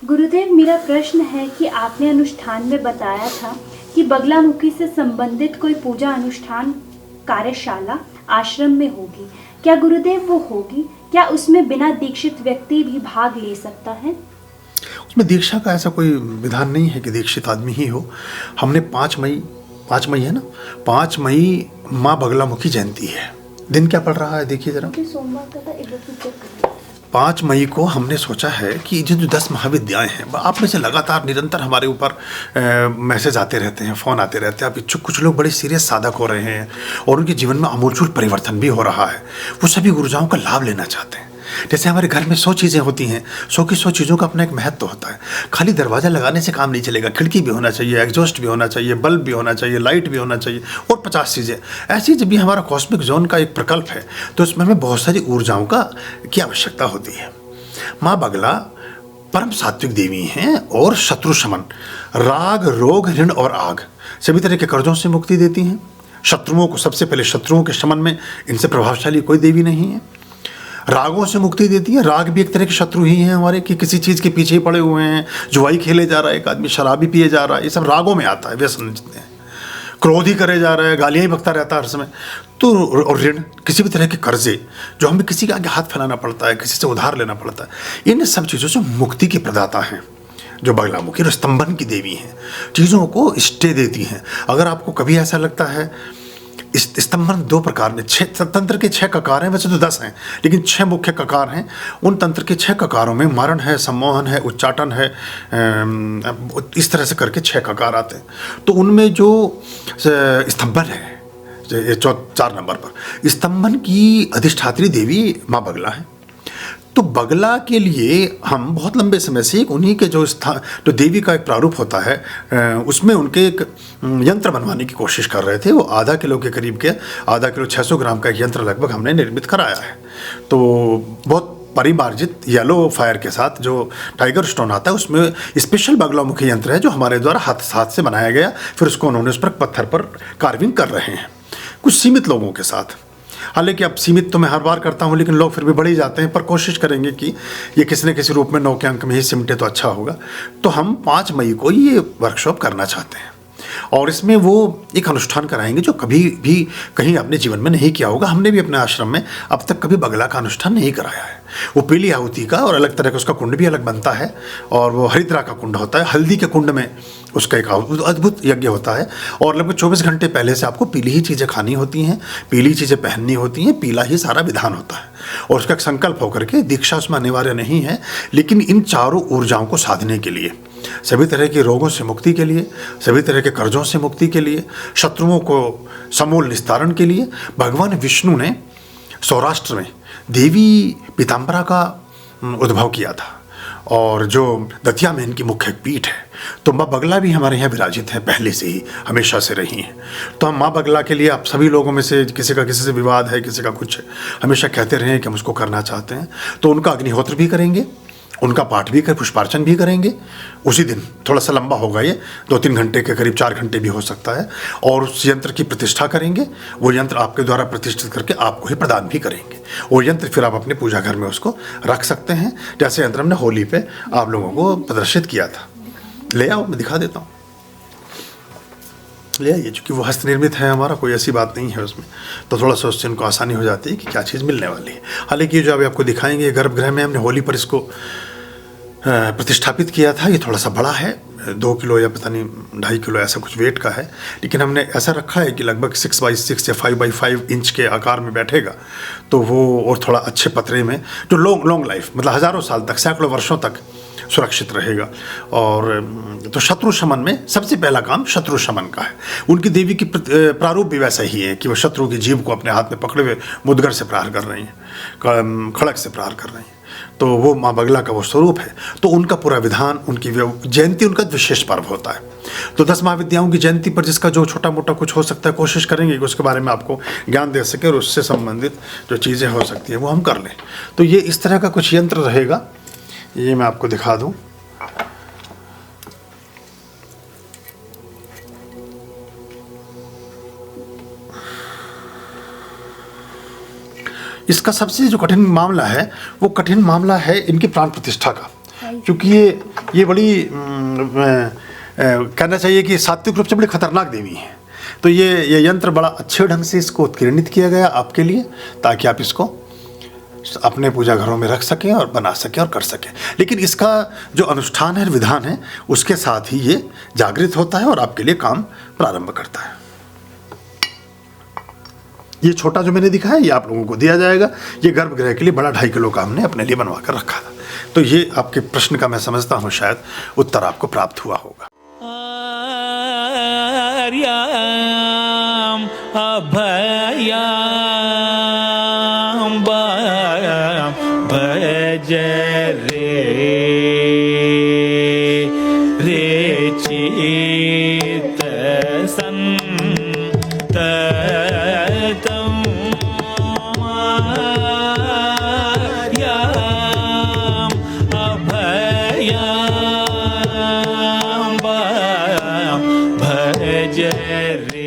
गुरुदेव, मेरा प्रश्न है कि आपने अनुष्ठान में बताया था कि बगलामुखी से संबंधित कोई पूजा अनुष्ठान कार्यशाला आश्रम में होगी। क्या गुरुदेव वो होगी? क्या उसमें बिना दीक्षित व्यक्ति भी भाग ले सकता है? उसमें दीक्षा का ऐसा कोई विधान नहीं है कि दीक्षित आदमी ही हो। हमने 5 मई है ना, 5 मई माँ बगलामुखी जयंती है। दिन क्या पड़ रहा है देखिए जरा। सोमवार का था, 5 मई को हमने सोचा है कि जो 10 महाविद्याएं हैं, आप में से लगातार निरंतर हमारे ऊपर मैसेज आते रहते हैं, फ़ोन आते रहते हैं। अब इच्छुक कुछ लोग बड़े सीरियस साधक हो रहे हैं और उनके जीवन में आमूलचूल परिवर्तन भी हो रहा है। वो सभी ऊर्जाओं का लाभ लेना चाहते हैं। जैसे हमारे घर में 100 चीज़ें होती हैं, 100 की 100 चीज़ों का अपना एक महत्व होता है। खाली दरवाज़ा लगाने से काम नहीं चलेगा, खिड़की भी होना चाहिए, एग्जॉस्ट भी होना चाहिए, बल्ब भी होना चाहिए, लाइट भी होना चाहिए और 50 चीज़ें ऐसी। जब भी हमारा कॉस्मिक जोन का एक प्रकल्प है तो इसमें हमें बहुत सारी ऊर्जाओं की आवश्यकता होती है। माँ बगला परम सात्विक देवी हैं और शत्रु शमन, राग रोग ऋण और आग सभी तरह के कर्जों से मुक्ति देती हैं। शत्रुओं को, सबसे पहले शत्रुओं के शमन में इनसे प्रभावशाली कोई देवी नहीं है। रागों से मुक्ति देती है। राग भी एक तरह के शत्रु ही हैं हमारे, कि किसी चीज़ के पीछे ही पड़े हुए हैं, जुआई खेले जा रहा है, एक आदमी शराबी पिए जा रहा है, ये सब रागों में आता है। व्यसन जितने हैं, क्रोध ही करे जा रहा है, गालियाँ ही बकता रहता है हर समय। तो और ऋण, किसी भी तरह के कर्जे जो हमें किसी के आगे हाथ फैलाना पड़ता है, किसी से उधार लेना पड़ता है, इन सब चीज़ों से मुक्ति के प्रदाता हैं जो बगलामुखी और स्तंभन की देवी हैं। चीज़ों को स्टे देती हैं। अगर आपको कभी ऐसा लगता है, इस स्तंभन 2 प्रकार में, 6 तंत्र के 6 ककार हैं, वैसे तो 10 हैं लेकिन 6 मुख्य ककार हैं। उन तंत्र के 6 ककारों में मारण है, सम्मोहन है, उच्चाटन है, इस तरह से करके 6 ककार आते हैं। तो उनमें जो स्तंभन है, ये 4 नंबर पर स्तंभन की अधिष्ठात्री देवी माँ बगला है। तो बगला के लिए हम बहुत लंबे समय से उन्हीं के जो देवी का एक प्रारूप होता है, उसमें उनके एक यंत्र बनवाने की कोशिश कर रहे थे। वो आधा किलो के करीब के, आधा किलो 600 ग्राम का एक यंत्र लगभग हमने निर्मित कराया है। तो बहुत परिमार्जित येलो फायर के साथ जो टाइगर स्टोन आता है, उसमें स्पेशल बगलामुखी यंत्र है जो हमारे द्वारा हाथ से बनाया गया। फिर उसको उन्होंने उस पर पत्थर पर कार्विंग कर रहे हैं कुछ सीमित लोगों के साथ। हालांकि अब सीमित तो मैं हर बार करता हूं, लेकिन लोग फिर भी बढ़ ही जाते हैं, पर कोशिश करेंगे कि ये किसी न किसी रूप में 9 के अंक में ही सिमटे तो अच्छा होगा। तो हम 5 मई को ये वर्कशॉप करना चाहते हैं और इसमें वो एक अनुष्ठान कराएंगे जो कभी भी कहीं अपने जीवन में नहीं किया होगा। हमने भी अपने आश्रम में अब तक कभी बगला का अनुष्ठान नहीं कराया है। वो पीली आहुति का और अलग तरह का उसका कुंड भी अलग बनता है और वो हरिद्रा का कुंड होता है। हल्दी के कुंड में उसका एक अद्भुत यज्ञ होता है और लगभग 24 घंटे पहले से आपको पीली ही चीज़ें खानी होती हैं, पीली चीज़ें पहननी होती हैं, पीला ही सारा विधान होता है। और उसका एक संकल्प होकर के, दीक्षा उसमें अनिवार्य नहीं है, लेकिन इन चारों ऊर्जाओं को साधने के लिए, सभी तरह के रोगों से मुक्ति के लिए, सभी तरह के कर्जों से मुक्ति के लिए, शत्रुओं को समूल निस्तारण के लिए भगवान विष्णु ने सौराष्ट्र में देवी पीताम्बरा का उद्भव किया था। और जो दतिया में इनकी मुख्य पीठ है, तो माँ बगला भी हमारे यहाँ विराजित है, पहले से ही, हमेशा से रही हैं। तो हम माँ बगला के लिए, आप सभी लोगों में से किसी का किसी से विवाद है, किसी का कुछ, हमेशा कहते रहे कि हम उसको करना चाहते हैं, तो उनका अग्निहोत्र भी करेंगे, उनका पाठ भी कर, पुष्पार्चन भी करेंगे उसी दिन। थोड़ा सा लंबा होगा ये, 2-3 घंटे के करीब, 4 घंटे भी हो सकता है। और उस यंत्र की प्रतिष्ठा करेंगे। वो यंत्र आपके द्वारा प्रतिष्ठित करके आपको ही प्रदान भी करेंगे। वो यंत्र फिर आप अपने पूजा घर में उसको रख सकते हैं, जैसे यंत्र हमने होली पे आप लोगों को प्रदर्शित किया था। ले आओ, मैं दिखा देता हूँ, ले आइए। चूँकि वो हस्त निर्मित है हमारा, कोई ऐसी बात नहीं है उसमें, तो थोड़ा सा उससे उनको आसानी हो जाती है कि क्या चीज़ मिलने वाली है। हालांकि जो अभी आपको दिखाएंगे, गर्भगृह में हमने होली पर इसको प्रतिष्ठापित किया था। ये थोड़ा सा बड़ा है, 2 किलो या पता नहीं 2.5 किलो ऐसा कुछ वेट का है, लेकिन हमने ऐसा रखा है कि लगभग 6x6 या 5x5 इंच के आकार में बैठेगा। तो वो और थोड़ा अच्छे पतरे में, जो लॉन्ग लाइफ, मतलब हज़ारों साल तक, सैकड़ों वर्षों तक सुरक्षित रहेगा। और तो शत्रु शमन में सबसे पहला काम शत्रु शमन का है। उनकी देवी की प्रारूप भी वैसा ही है कि वो शत्रु की जीभ को अपने हाथ में पकड़े हुए मुद्गर से प्रहार कर रही हैं, खड़क से प्रहार कर रही हैं। तो वो माँ बगला का वो स्वरूप है। तो उनका पूरा विधान, उनकी जयंती उनका विशेष पर्व होता है। तो 10 महाविद्याओं की जयंती पर जिसका जो छोटा मोटा कुछ हो सकता है, कोशिश करेंगे कि उसके बारे में आपको ज्ञान दे सके और उससे संबंधित जो चीज़ें हो सकती है वो हम कर लें। तो ये इस तरह का कुछ यंत्र रहेगा, ये मैं आपको दिखा दूँ। इसका सबसे जो कठिन मामला है, वो कठिन मामला है इनकी प्राण प्रतिष्ठा का, क्योंकि ये ये बड़ी कहना चाहिए कि सात्विक रूप से बड़ी खतरनाक देवी है। तो ये यंत्र बड़ा अच्छे ढंग से इसको उत्कीर्णित किया गया आपके लिए, ताकि आप इसको अपने पूजा घरों में रख सकें और बना सकें और कर सकें। लेकिन इसका जो अनुष्ठान है, विधान है, उसके साथ ही ये जागृत होता है और आपके लिए काम प्रारंभ करता है। ये छोटा जो मैंने दिखाया ये आप लोगों को दिया जाएगा। ये गर्भगृह के लिए बड़ा 2.5 किलो का हमने अपने लिए बनवा कर रखा था। तो ये आपके प्रश्न का मैं समझता हूँ शायद उत्तर आपको प्राप्त हुआ होगा। अभयाम भज रे चित संततम आर्याम अभयाम भज रे